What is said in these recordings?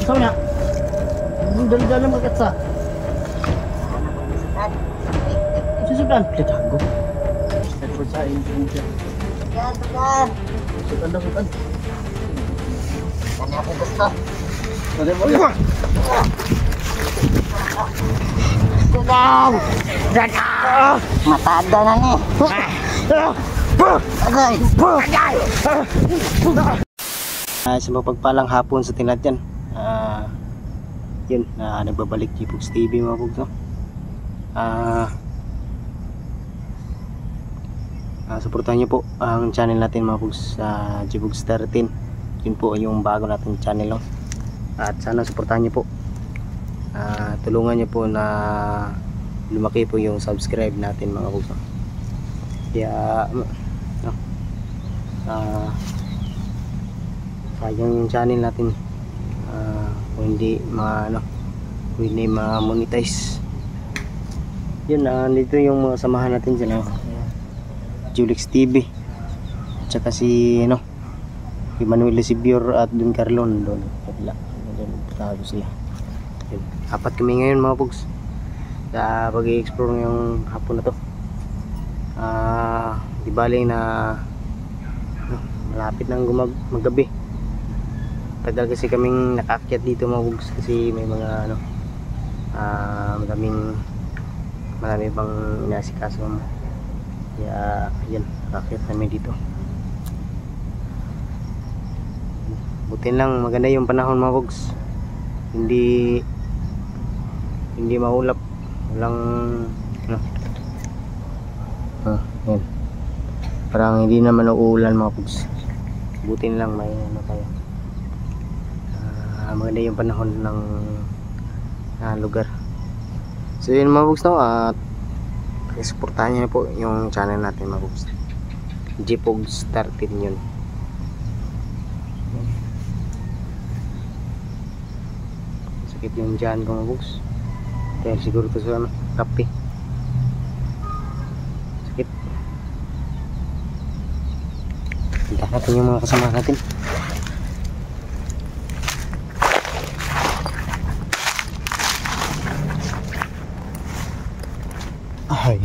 Saan na? Dali-dali magkatsa. Susudan. Katago. Nagpasain ko siya. Sudan. Sudan na sudan. Ano ako gusto? Sudan mo yun. Sudan. Sudan. Matada na ni. Agay. Sa mapagpalang hapon sa tinatyan. Yun, nagbabalik G-Pugs TV mga Pugs, no? Supportahan nyo po ang channel natin mga Pugs sa G-Pugs 13. Yun po yung bago natin channel, no? At sana supportahan nyo po, tulungan nyo po na lumaki po yung subscribe natin mga Pugs, no? Kaya no, sayang yung channel natin kung hindi ma-monetize. Yun, dito yung mga samahan natin dyan, Julix TV at saka si Emmanuel Sibior at Don Carlon doon tago sila. Yun, apat kami ngayon mga Pugs sa pag-i-explore ngayong hapon na to. Di baling na malapit nang maggabi. Tagal kasi kaming nakaakyat dito mga Pugs kasi may mga marami pang inasikaso mo. Kaya yan, nakaakyat namin dito. Buti lang maganda yung panahon mga Pugs. Hindi maulap, walang yan. Parang hindi naman uulan mga Pugs. Buti lang may tayo. Maganda yung panahon ng lugar. So yun mga Pugs, no? At supportahan nyo na po yung channel natin mga Pugs. G-Pugs 13 yun. Sakit yung dyan ko mga Pugs. Kaya siguro ito sa kape. Sakit. Punta natin yung mga kasama natin. Ay.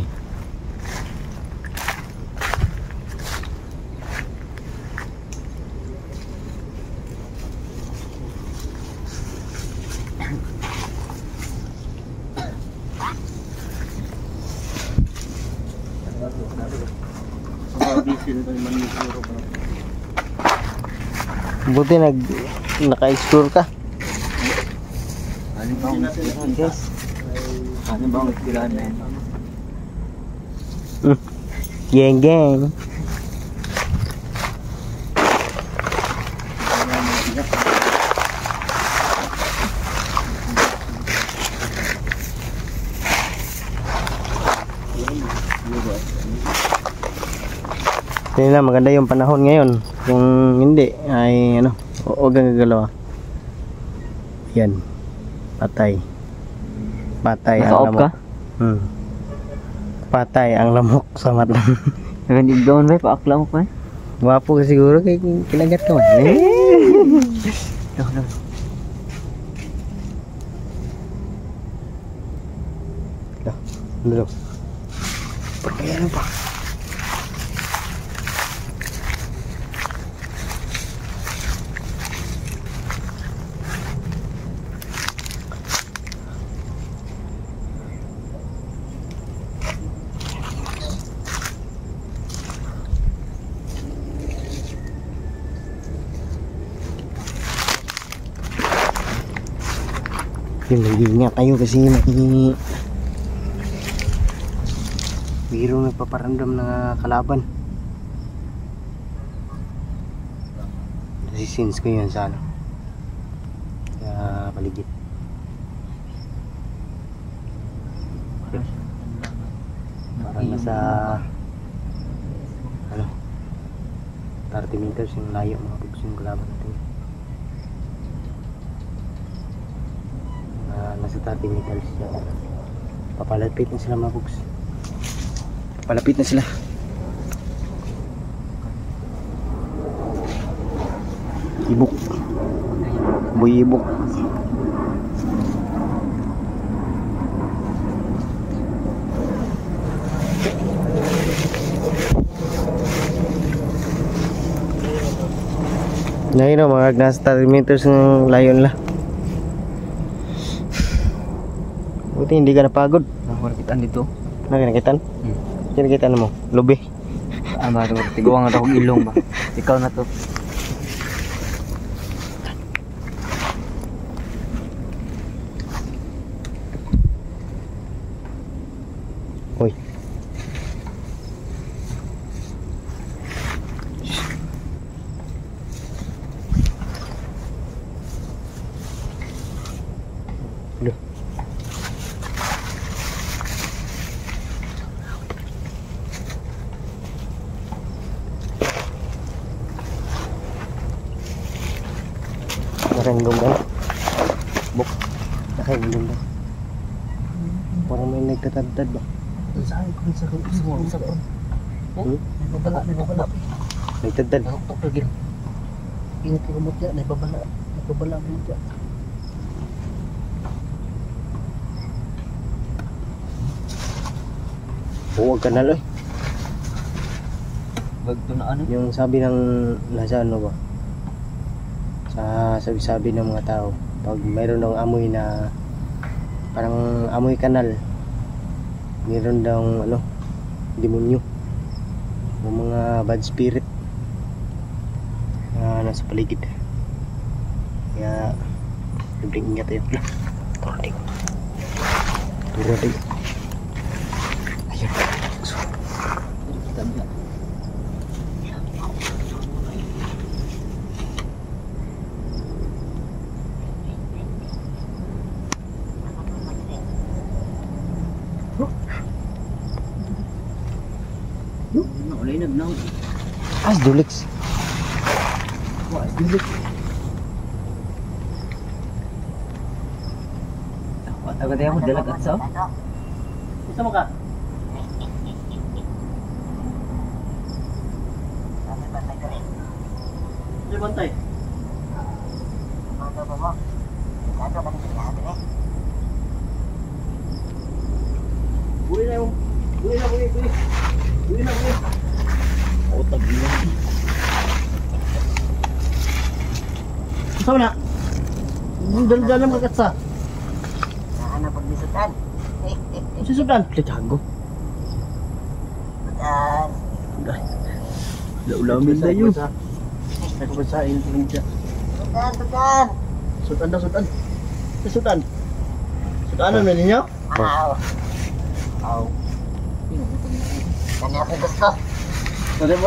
Buti naka-explore ka. Ano ba ang istilahan, guys? Ano ba ang istilahan na yun? Geng geng. Tingnan na, maganda yung panahon ngayon. Kung hindi ay huwag kang gagalaw. Yan, patay ang lamok. Patay ang lamok sa mata. Nagandib doon ba? Paakla mo pa eh. Wapo ka siguro kay kinagat ka man. Dalo. Perkayaan pa. Nag-iingat tayo kasi may biro nagpaparamdam na kalaban. Resistance ko yun sa paligid. Parang nasa 30 meters yung layo mga Pugs yung kalaban natin. Nasa 30 meters siya. Papalapit na sila mga Pugs. Papalapit na sila. Ibok. Buyibok. Ngayon mga nasa 30 meters ng layon la. Buti hindi ka napagod. Nakarakitan dito. Nakinakitan? Kinakitan mo? Lubi? Ano ito? Tiguang na akong ilong ba? Ikaw na to. Hoy. Loh. Nakainggong ba? Buk. Nakainggong ba? Parang may nagtatadtad ba? Saan ko sa mo sa ko? Nagpabala. Nagtatad. Nakaktok lagi. Ingat ko mo diyan, nagpabala mo diyan. Huwag ka na loy. Bagto na ano? Yung sabi ng nasa ano ba? Sa sabi-sabi ng mga tao, pag mayroon ng amoy na parang amoy kanal, mayroon daw ano, demonyo o mga bad spirit na nasa paligid. Kaya libreng ingat tayo. Turating. Ayun. Kita bilang. Ulay na binaw. Ay, Dulix. Wah, dulu. Agad mo dalag at sa. Gusto mo ka? Di bantay. Buli na yung. Buli. Oh, tabi na. Saan na? Dala-dala mga katsa. Ano pag bisutan? Si Sudan. Litago. Sutan. Ulamin na yun. Ako ba sa ilong siya? Sutan. Sudan daw, Sudan. Si Sudan. Sudan ano ninyo? Aw. Aw. Kanya ako gusto. Tadi mo.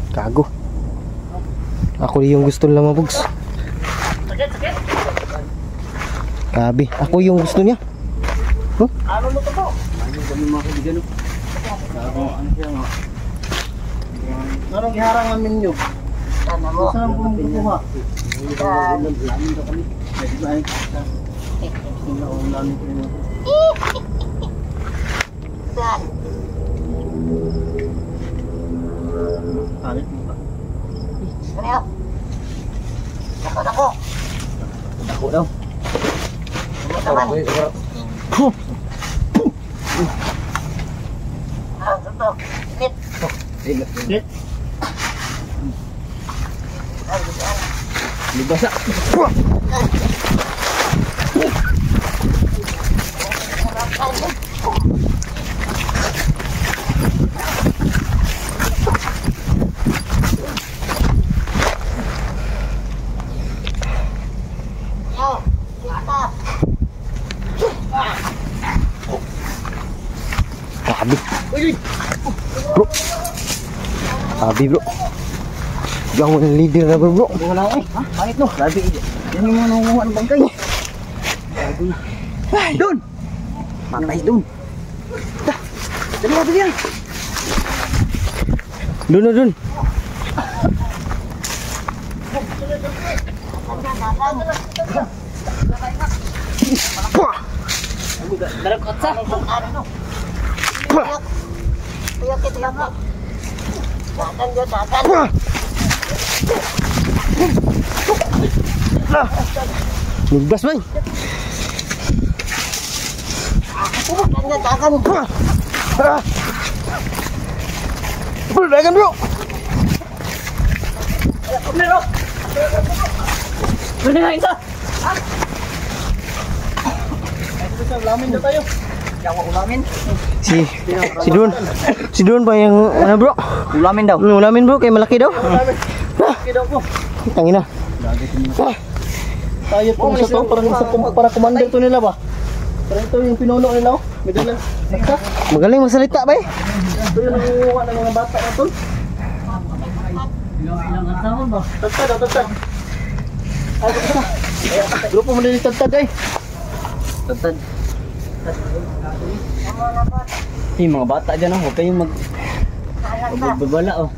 Gago. Ako yung gusto lang mabugs. Sakit. Gabi. Ako yung gusto niya. Ano mo to po? Ano kami mga kaibigan no? Ako ano siya nga. Anong giharang namin nyo? Ano mo? Saan po kukuha? Sutan. Lamin daw kami. Pwede ba ay? Lamin ko yun. Sutan. Kalit mo ba? Ano? Dako. Dako daw. Naman. Sutok. Init. Ingat. Sutan. Libasa. Yo. Kita. Gabi. Bro. Gabi bro. Diyan mo ng leader na bro. Wala eh. Ha? Bakit no? Grabe. Yan yung mga nangunguha ng bangkay. Ay, doon! Matay doon. Dali mo yan. Dun. Dalag katsa. Tuyok. Tuyok. Nigdas man. Bro, dagan bro. Ulamin na tayo. Si Don pa yang ano bro? Ulamin daw. Ulamin bro, kay malaki daw. Okay daw po. Tangina. Tayo po sa to, para commander to nila ba? Pero ito yung pinuno nila oh. May dalang naksa. Magaling magsalita ba eh? Ito yung nangunguha ng mga bata na to. Tagtad. Ay, tagtad. Grupo mo din tagtad eh. Tantad. Yung mga bata dyan oh, huwag kayong magbabala oh.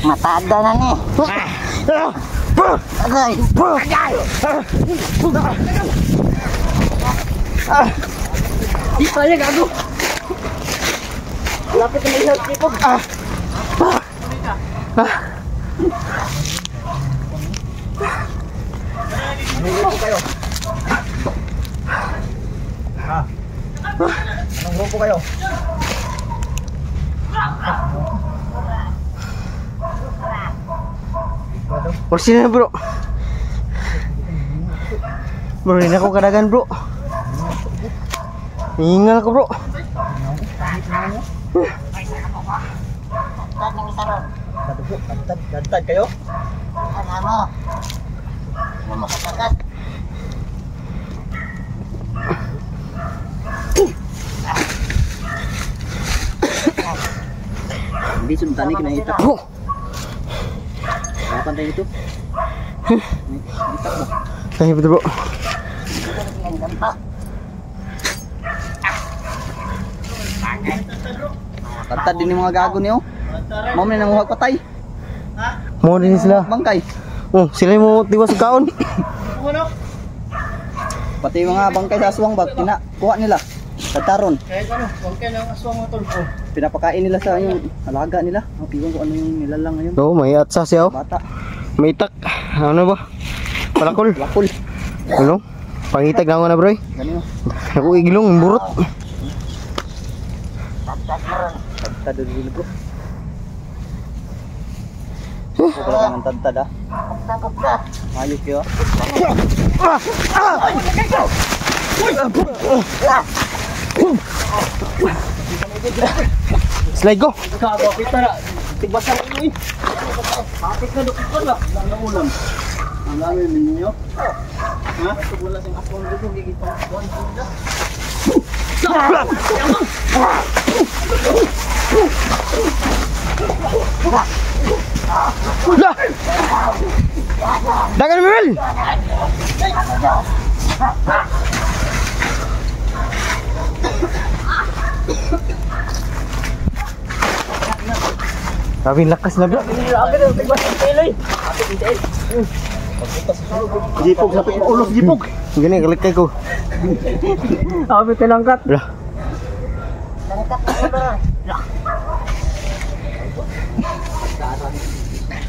Matada na ni. Agay. Di saya gago. Lapit na ihap tipo. Anong grupo kayo? Porsi na bro. Bro, rin ako kadagan bro. Hingal ko bro. Tantad kayo? Hindi suntani kinahita. Kapan tayo ito? Kaya betul bro. Tantad din yung mga gago niyo. Mao man nang huwag patay. Mau din sila. Bangkay. Oh, sila mo tiwas sa kaon. Pati yung mga bangkay sa aswang bag kuha nila. Tataron. Kahit ano, bangkay ng aswang mga tol. Pinapakain nila sa yung alaga nila. Ang piwan ko ano yung nilalang ngayon. Oh, may atsa siya oh. Bata. May itak. Ano ba? Palakol. Lakul. Ano? Pangitag na ako na bro. Ganyan. Ako igilong burot. Tantad dulu bro. Wala ng tantad ah. Ayos kayo. Slide go. Gago kita na. Tigbasan mo eh. Kapit ka doktor ba? Ang ulam. Ang lamin ninyo. Ha? Wala sing aswang dito gigit pa. Lah. Dagan Mel. Tapi lakas na bro. Jipog sa ping ulos jipog. Gini kalikay ko. Abi telangkat. Lah.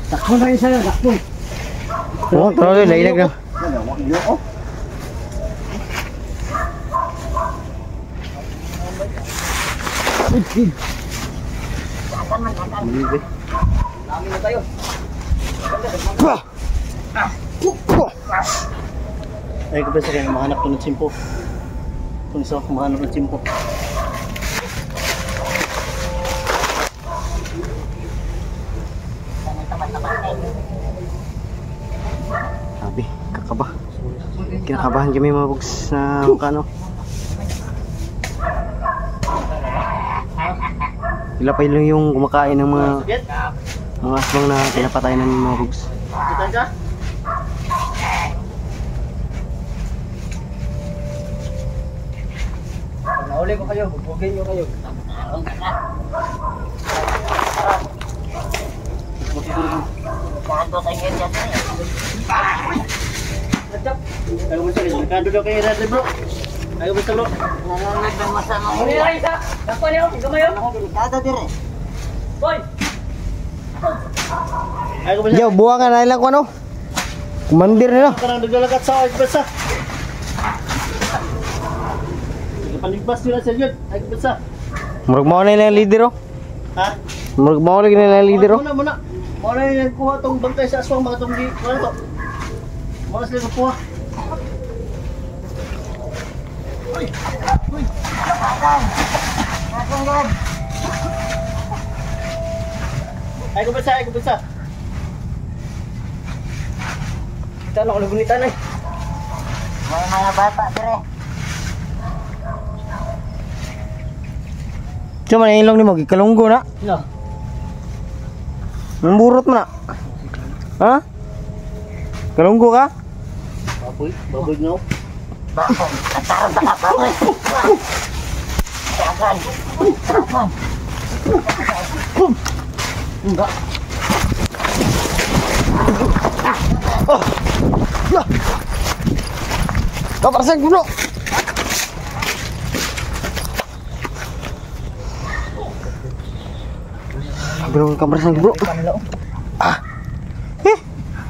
Takbo na isa na takbo. Oh, terlalu lailag na. Namin na tayo. Ay ko sa kanya mahanap ko ng simpo. Kung isa ako mahanap ng simpo. Sabi, kakaba. Kinakabahan kami mga bugs na kano. Sila pa lang yung kumakain ng mga Sakit? aswang na pinapatay ng mga bugs. Sakitan ka? Pag nahuli ko kayo, bubugin nyo kayo. Gago sa inyo dyan eh. Ayaw mo sa rin. Nakado daw kayo natin bro. Ayaw mo sa bro. Nanonood ng masamang Ano ulo. yung isa? Dakpa niyo? Gamay yun? Delikado dire. Boy! Ayaw mo sa Yo, buwa nga na ilang ko ano? Kumandir nila. Karang naglalagat sa Agbasa. Panigpas nila sa yun. Agbasa. Murag mao na ilang leader oh. Ha? Murag mao na ilang leader oh. Muna. Muna yung kuha itong bangkay sa aswang mga itong di. Muna ito. Muna sila kuha. Ay, kumpisa. Kita na ako nagunitan eh. May mga bata dire. Cuma na ilong ni mo gikalunggo na. No. Memburut mo na. Ha? Kalunggo ka? Baboy no. Bakong, katarong sa kapamoy. Dagan. Enggak. Kapar sa gulo. Bro, kabar sa bro.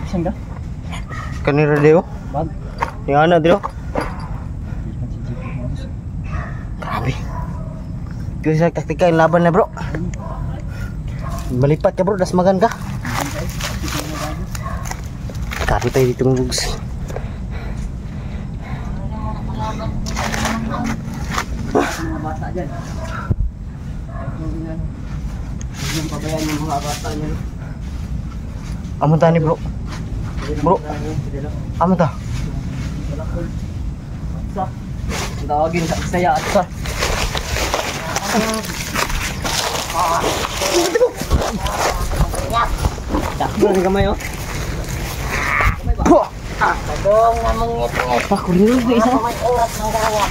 Saan ka? Kanira deo. Bag. Yang ana deo. Grabe. Kasi taktika yung laban na bro. Malipat ka bro, das magan ka. Kapit tayo dito mga bugs. Mga bata dyan. Yung pabayaan yung mga bata niya. Amo ta ni bro. Bro, amo ta. Sa tawagin sa saya at sa. Takbo rin kamay oh. Kadong na mangit-ngit. Ako rin yung isa. May oras ng gaya.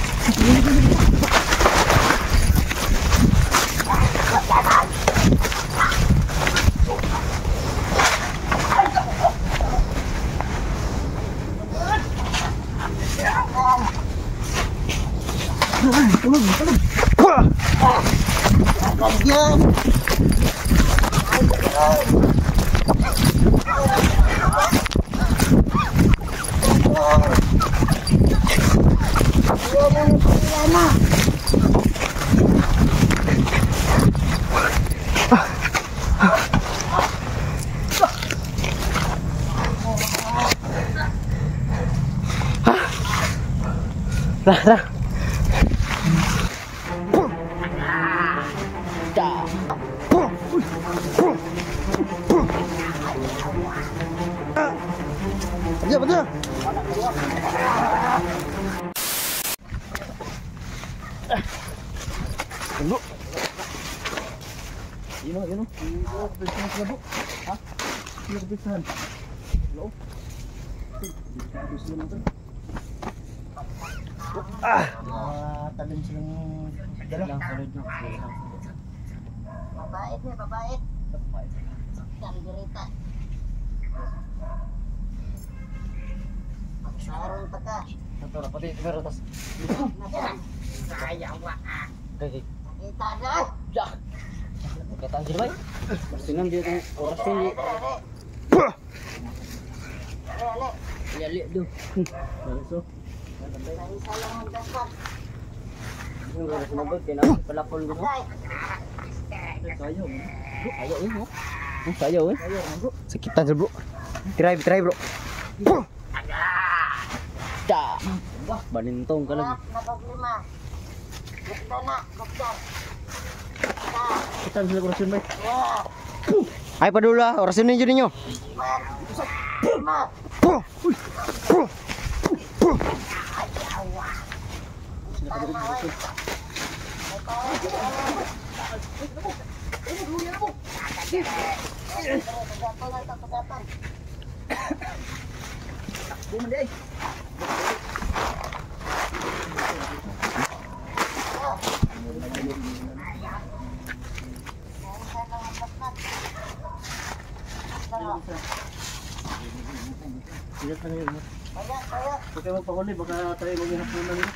Kagyan. Tara. Betul. Bro. Yun o. Pisahan sila bro. Ha? Sila pisahan. Hello? Sila natin. Talin silang dala. Mabait niya, mabait. Kandirita. Sarong pa ka. Ito na pati. Pero tas. Sayang wa. Kaya. Kita na. Ya. Kataan sila ba? Pastinan dia itong oras yun. Ale. Yali doon. So. Isa lang ang dasal. Yung oras na ba? Kailangan palapon ko. Ay. Sayaw. Sayaw yun mo. Sayaw eh. Bro. Sakitan sih bro. Try bro. Da. Wah, balintong ka lang. Nakaglima. Ganda na. Ganda. Kita sila kurasyon ba? Yeah. Ay pa dulu lah, orasin ninyo ninyo. Lima. Pagatan. Buman di ay. Sigat na yun. Huwag kayo magpahuli, baka tayo maghihapunan nila.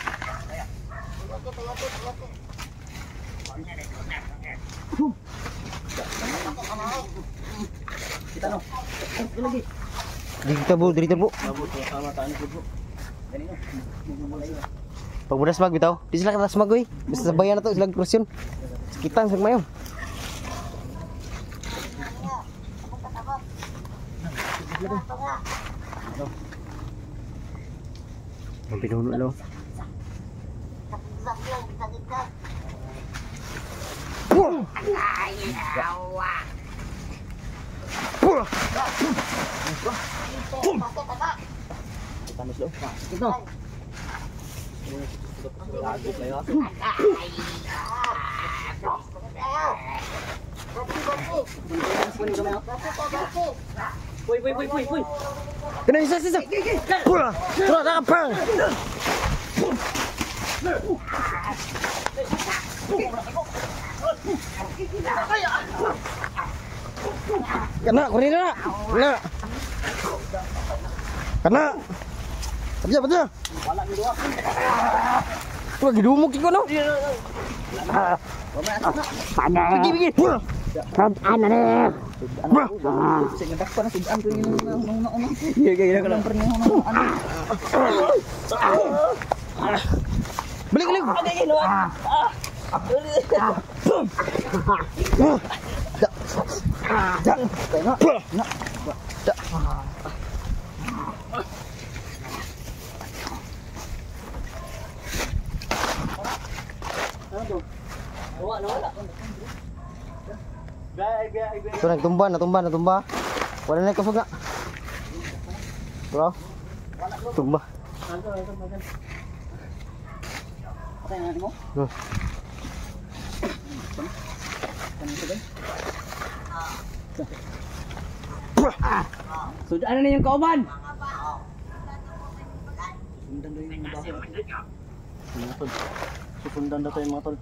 Kita no. Ito lagi. Dito po, dito po. Mabot na sama tayo po. Ganito. Pag mudas mag bitaw, di sila katas mag oy. Basta sabayan na to sila krusyon. Sakitan sa mayo. Ang pinuno lo. Tamis lo. Ito. Lago kayo. Puy. Kena isa. Pura. Pura na pang. Kena, kunin na. Kena. Padya. Wala ni dua. Wah, gidumog ko no. Bigi. Pura. Ana na. Sige ndak pa na sudan ko yung una. Iya ka lang perni ano. Balik. Agay lo. Wala. Gay. Ito natumba. Wala na kusog na. Bro. Tumba. Okay na mo? Sudah na yung kauban. Sundan daw yung mga baho. Susundan daw tayo mga tol.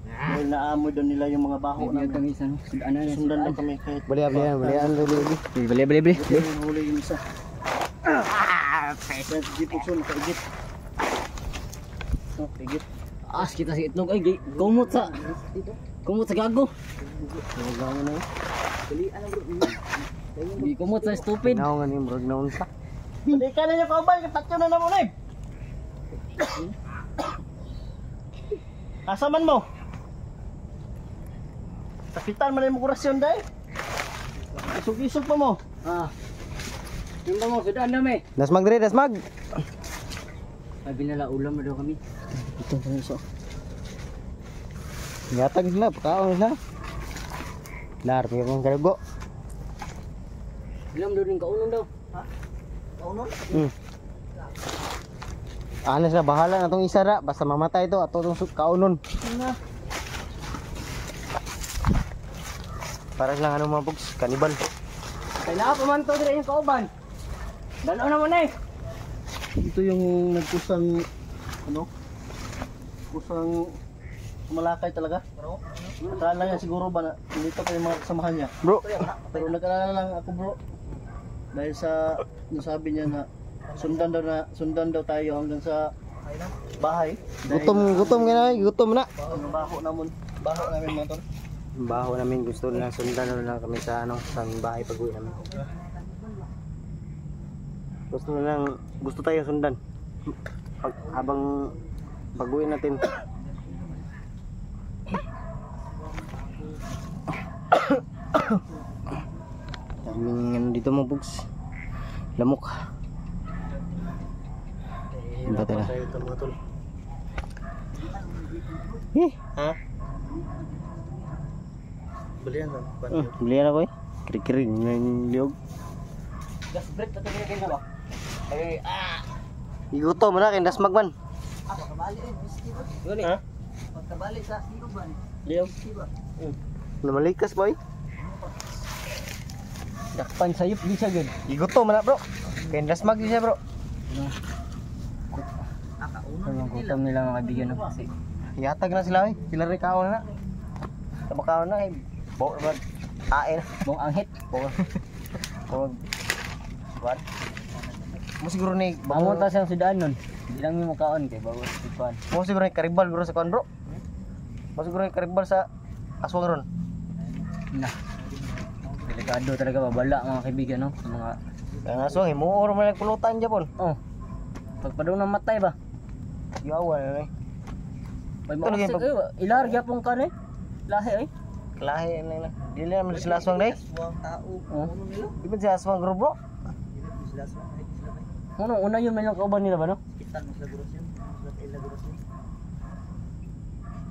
Dahil naamoy doon nila yung mga baho na. Sundan daw kami kahit. Balian. Bali. Huli yung isa. Sa jeep po siya, naka-igit. Igit. As kita sa itlog ay kumot sa gago. Gangan na. Di kumot sa stupid. Naungan ni bro, naun sa. Hindi ka na yung kauban, katatyo na naman eh. Asa man mo? Sakitan man yung kurasyon dahil. Isog-isog pa mo. Yung ba mo sudah na Dasmag dire, dasmag. Sabi nila ulam na daw kami. Ito pa iso. Yatag sila, pakaon sila. Lar, pagkakong karago. Ulam daw rin kaunon daw. Kaunon? Ano sila, bahala na itong isara. Basta mamatay ito, ato itong kaunon. Para silang ano mga bugs, kanibal. Kaya pa man to dire yung kauban. Dalaw naman Ito yung nagkusang kusang malakay talaga. Akala niya siguro ba na dito pa yung mga kasamahan niya. Bro, Pero nag-alala lang ako bro. Dahil sa nasabi niya na sundan daw tayo hanggang sa bahay. gutom ka na, gutom na. Baho namin mga tol. Baho namin, gusto na sundan na lang kami sa sa bahay pag-uwi namin. Gusto tayo sundan. Habang pag-uwi natin. Daming ano dito mga bugs. Lamok. Ba tala? Ha? Balian lang. Belian ako eh. Kiri-kiri ng liog. Gas break na tayo kayo na ba? Igutom na kay dasmag man. Ha? Pagkabalik sa iuban. Liog? Namalikas boy. Dakpan sayop di siya gud. Iguto man na bro. Kaya dasmag din siya bro. Ang gutom nila mga kaibigan no kasi Yatag na sila eh. Sila rin kaon na. Tabakaon na eh. Bawa naman. Tae na. bong anghit. Bawa. Bawa. Buwan. Mo siguro ni Bangon ta siyang sudaan nun. Di lang yung makaon kay bago sa kuan. Mo siguro ni karibal bro sa kaon bro. Mo siguro ni karibal sa aswang ron. Na. Delikado talaga babala mga kaibigan no sa mga Ang aswang eh. Muor man nagpulutan dyan po. oh. Pagpadung na matay ba? Yawan na eh. May Ito lagi makasig ilar gyapon kan eh. Lahi eh. Lahi na lang. Dili naman sila aswang na eh. Aswang tao. Oh. Ano nila? Di ba siya aswang bro bro? Sila aswang. Ay, sila ba? Ano una yun may kauban nila ba no? Kitan mo sila gurus yun. Sila kaila gurus yun.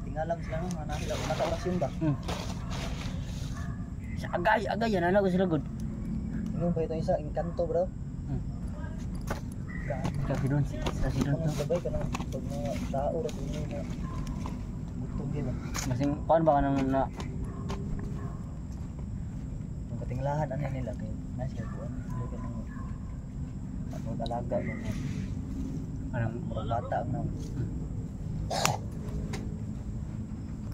Tingalang sila no. Ano sila? Naka-orasyon ba? Sa agay yan ana ko sila good. Ano ba ito isa? Encanto bro. Kasi doon sa sidon Ano to. sabay ka na? Pag mga tao. Rato nyo na. Butong yun ah. Masing kuan ba kanang na Ang katinglahan ano nila. Kaya nasa kuan. Sila ka nang mag-alaga. kanang Mga bata ang nang.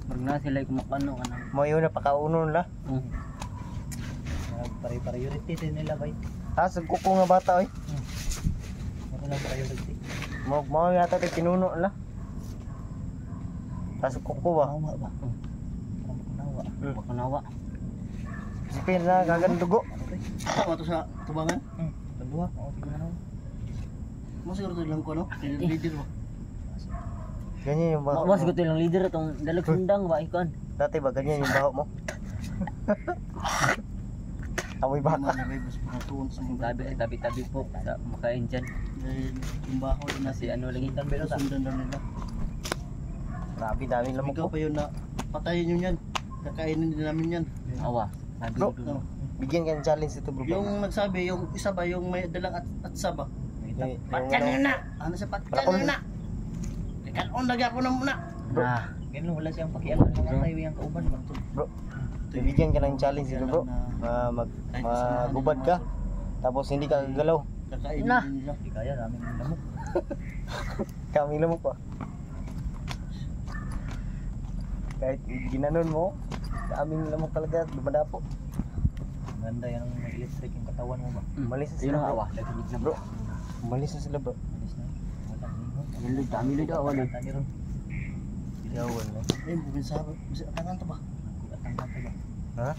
Pag na sila kumakano kanang Mo yun na pakaunon la. Priority din nila ba? Ah, sa kuko nga bata oy. Ano lang priority? Mo yata tayo pinuno la. Tas kuko ba? Nawa ba? Ano nawa? makanawa. Sipin na kagan dugo. Tama to sa tubangan. Kedua, mau tinggal nawa. Mo siguro to lang ko no. Leader mo. Ganyan yung baho. Mas gusto lang leader itong dalag sundang ba ikon. Dati ba ganyan yung baho mo? Amoy baka. Tabi po sa makain dyan. Yung baho din Kasi ano lagi Pero sundan na nila. Grabe daming lamok Ikaw ko. pa yun na patayin nyo yan. Kakainin din namin yan. Oh. Awa. Sabi Bro, ko doon. bigyan ka ng challenge ito bro. Yung nagsabi, yung isa ba, yung may dalang atsa ba? Yung na! Ano sa Wala patyan ko- na! Ikaon lagi ako na muna! Bro. Ah, Ganun wala siyang pakialam mga tayo yung kauban ba? bro, bibigyan ka ng challenge ito bro. Magubad ka. Tapos hindi ka gagalaw. Na. Nah. Nah. Nah. Nah. Di kaya raming lamok. Kami lamok pa. Kahit ginanon mo, sa aming lamok talaga, dumadapo. Ganda yan ang electric yung katawan mo ba? Malis na yun sila ang bro. awa. Lagi na Bro, malis na sila bro. Alis na. Wala ningon. Milod, dami lod awa lod. Tani ron. Yawan na. Eh, bukin sa bisa tangan to ba? Atang kata ba? Ha?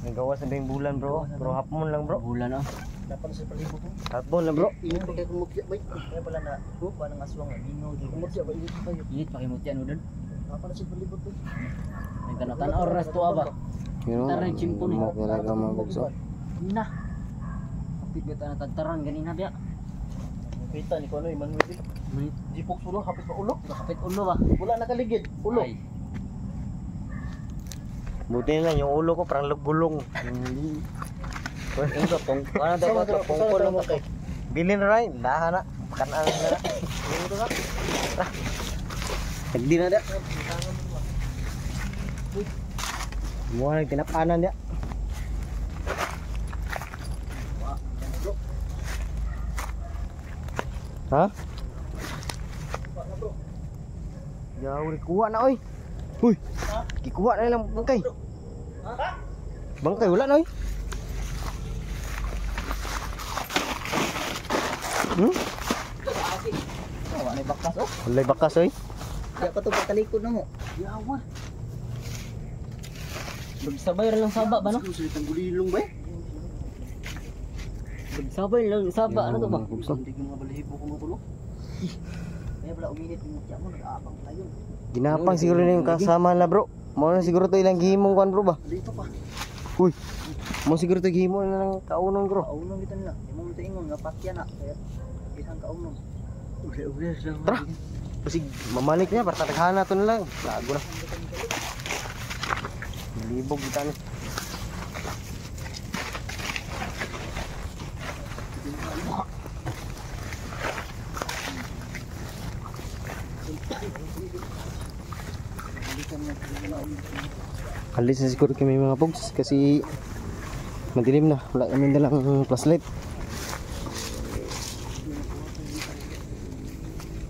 Nagawas na ba yung bulan bro? Pero hapon lang bro. Bulan oh. Dapat sa palibot mo. Hapon lang bro. Ingat pa kayo kumutya ba? Kaya pala na kuha ng aswang na mingaw din. Kumutya ba? Ingat pa kayo. Ingat pa kayo mutya no doon. Dapat sa palibot mo. May tanatan oras to ba? Yun Taray, chimpo ni. lamok talaga mga bugso. Na. Kapit ba tayo natagtaran ganina biya? Kita ni Kono Emmanuel. May Jipok sulo hapit pa ulo. kapit ulo ba? Wala nakaligid. Ulo. Ay. Buti na lang yung ulo ko parang gulong. Ito tong ano daw to? Pungkol lang kay. Bilin na rin, laha na. Kanaan na na. Dito ka. Hindi na da. Mukha nang tinapanan dia. Ha? Jauh dikuha na oy. Huy. Dikuha na lang bangkay. Bangkay wala na oy. Wala ni bakas oh. Walay bakas oy. Kaya pa to pagtalikod na mo. Yawa. Sabay lang saba ba no? Gusto itong gulilong ba? Sabay lang saba ano to ba? Hindi ko mga balahibo ko makulo. Kaya pala uminit yung mutya mo, nag-aabang tayo. Ginapang siguro na yung kasama na bro. Mo na siguro to ilang gihimong kwan bro ba? Dito pa. Uy. Mo siguro to gihimo na ng kaunong bro. Kaunong kita nila. Yung mga ingon, napatya na. Kaya isang kaunong. Uli lang. Tara. Kasi mamalik niya para tataghana to na lang. Lago na. Libog kita ni. Alis na siguro kami mga pogs kasi madilim na. Wala kami dalang flashlight.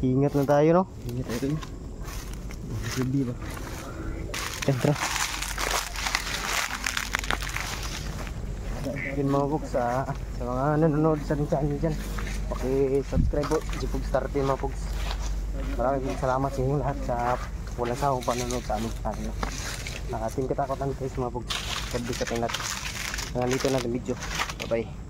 Ingat na tayo, no? Ingat tayo. Hindi ba? Entra. Yun mga pogs, sa mga nanonood sa ating channel dyan, paki-subscribe po, Jipog Star Team mga pogs. Maraming salamat sa inyo lahat sa walang sawang panonood sa aming channel. Team Katakotan guys mga pogs. God bless sa ating lahat. Hanggang dito na ang video. Bye bye.